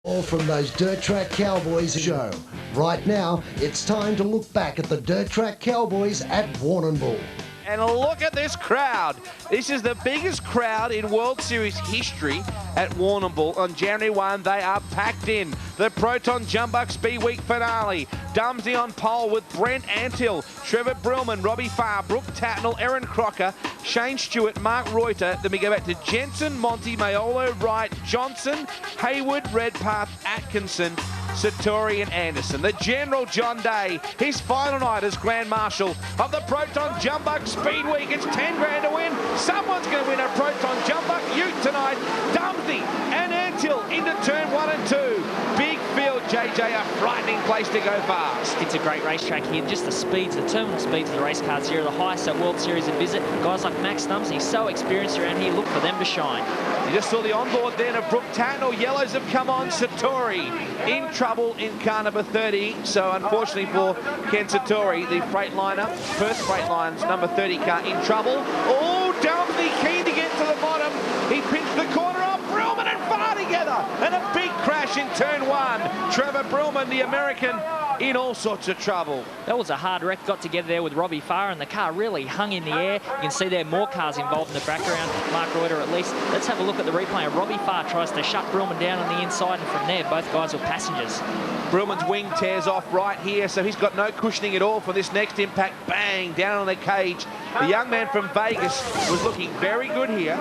All from those Dirt Track Cowboys show. Right now, it's time to look back at the Dirt Track Cowboys at Warrnambool. And look at this crowd. This is the biggest crowd in World Series history at Warrnambool. On January 1, they are packed in. The Proton Jumbuck Speed Week finale. Dumsney on pole with Brent Antill, Trevor Brillman, Robbie Farr, Brooke Tatnall, Erin Crocker, Shane Stewart, Mark Reuter. Then we go back to Jensen, Monty, Mayolo, Wright, Johnson, Hayward, Redpath, Atkinson, Satori and Anderson. The General John Day, his final night as Grand Marshal of the Proton Jumbuck Speed Week. It's 10 grand to win. Someone's going to win a Proton Jumbuck Ute tonight. Dumsney and Antill into turn 1 and 2. Big field, JJ, a frightening place to go fast. It's a great racetrack here. Just the speeds, the terminal speeds of the race cars here are the highest at World Series of Visit. Guys like Max Dumsney, so experienced around here. Look for them to shine. You just saw the onboard then of Brooke Tatnall. Yellows have come on. Satori in trouble in car number 30. So unfortunately for Ken Satori, the Freightliner, Perth Freightline's number 30 car in trouble. Oh, Dumsney keen to get to the bottom. He pinched the corner off. Brillman and Farr together. And a big crash in turn 1. Trevor Brillman, the American, in all sorts of trouble. That was a hard wreck. Got together there with Robbie Farr, and the car really hung in the air. You can see there are more cars involved in the background. Mark Reuter at least. Let's have a look at the replay. Robbie Farr tries to shut Brillman down on the inside, and from there, both guys were passengers. Brillman's wing tears off right here, so he's got no cushioning at all for this next impact. Bang, down on the cage. The young man from Vegas was looking very good here.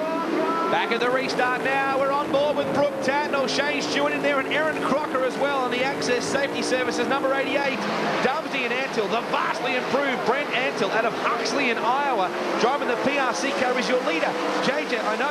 Back at the restart now. We're on board with Brooke Tatnall, Shane Stewart in there, and Erin Crocker as well on the Access Safety Services, number 88. Dumsney and Antill, the vastly improved Brent Antill out of Huxley in Iowa, driving the PRC car as your leader. JJ, I know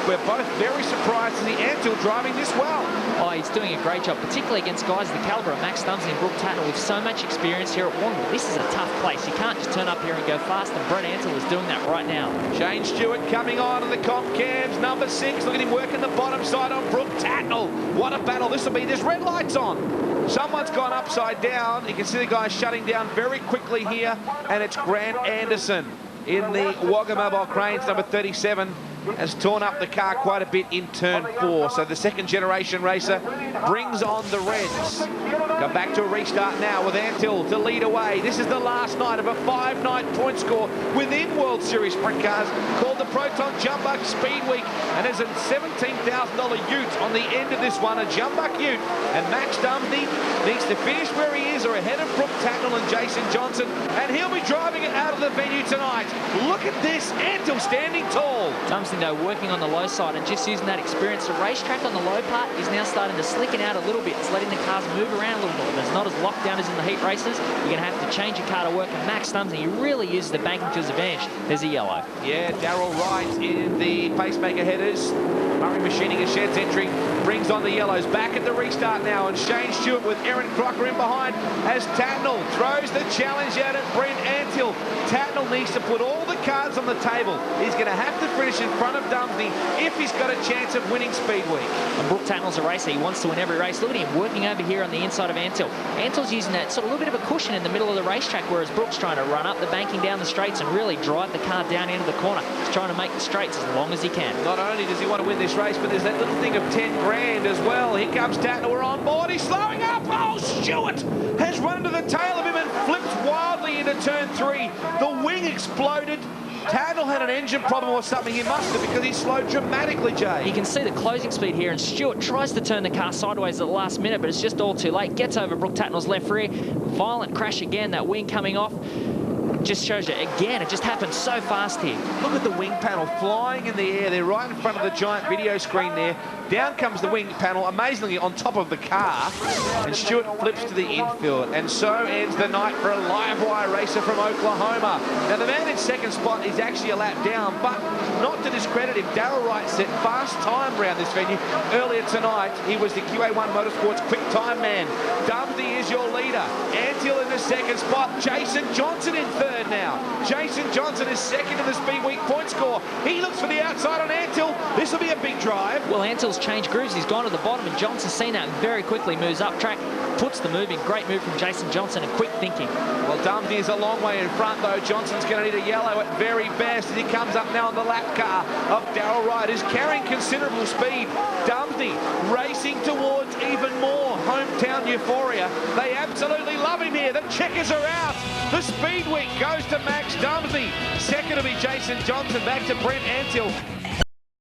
we're both very surprised to see Antill driving this well. Oh, he's doing a great job, particularly against guys of the calibre of Max Dumsney and Brooke Tatnall with so much experience here at Warrnambool. This is a tough place. You can't just turn up here and go fast, and Brent Antill is doing that right now. Shane Stewart coming on in the comp cams, number 6. Look at him working the bottom side on Brooke Tatnall. What a battle this will be. There's red lights on. Someone's gone upside down. You can see the guy shutting down very quickly here, and it's Grant Anderson in the Wagga Mobile Cranes, number 37. Has torn up the car quite a bit in turn 4. So the second generation racer brings on the reds. Come back to a restart now with Antill to lead away. This is the last night of a 5-night point score within World Series sprint cars called the Proton Jumbuck Speed Week. And there's a $17,000 ute on the end of this one, a Jumbuck ute. And Max Dumsney needs to finish where he is or ahead of Brooke Tatnall and Jason Johnson. And he'll be driving it out of the venue tonight. Look at this, Antill standing tall. Dumsney, though, working on the low side and just using that experience. The racetrack on the low part is now starting to slicken out a little bit. It's letting the cars move around a little bit. There's not as locked down as in the heat races. You're going to have to change your car to work. And Max Dumsney, he really uses the banking to his advantage. There's a yellow. Yeah, Darryl Wright in the pacemaker headers. Murray Machining a Shed's entry brings on the yellows. Back at the restart now, and Shane Stewart with Erin Crocker in behind as Tatnall throws the challenge out at Brent Antill. Tatnall needs to put all the cards on the table. He's going to have to finish in front of Dumsney if he's got a chance of winning Speed Week. And Brooke Tatnall's a racer. He wants to win every race. Look at him working over here on the inside of Antill. Antill's using that sort of little bit of a cushion in the middle of the racetrack, whereas Brooke's trying to run up the banking down the straights and really drive the car down into the corner. He's trying to make the straights as long as he can. Not only does he want to win this race, but there's that little thing of 10 grand as well. Here comes Tatnall. We're on board. He's slowing up. Oh, Stewart has run into the tail of him and flips wildly into turn 3. The wing exploded. Tatnall had an engine problem or something. He must have, because he slowed dramatically, Jay. You can see the closing speed here, and Stewart tries to turn the car sideways at the last minute, but it's just all too late. Gets over Brooke Tatnall's left rear. Violent crash again. That wing coming off. Just shows you, again, it just happened so fast here. Look at the wing panel flying in the air. They're right in front of the giant video screen there. Down comes the wing panel, amazingly on top of the car, and Stewart flips to the infield. And so ends the night for a live wire racer from Oklahoma. Now, the man in second spot is actually a lap down, but not to discredit him, Darryl Wright set fast time around this venue earlier tonight. He was the QA1 Motorsports quick time man. Dumsney is your leader. Antill in the second spot. Jason Johnson in third. third now. Jason Johnson is second in the Speed Week point score. He looks for the outside on Antill. This will be a big drive. Well, Antill's changed grooves. He's gone to the bottom, and Johnson's seen that and very quickly moves up track, puts the move in. Great move from Jason Johnson and quick thinking. Well, Dumsney is a long way in front, though. Johnson's going to need a yellow at very best as he comes up now on the lap car of Darryl Wright, who's carrying considerable speed. Dumsney racing towards even more hometown euphoria. They absolutely love him here. The checkers are out. The Speed Week goes to Max Dumsney. Second will be Jason Johnson, back to Brent Antill.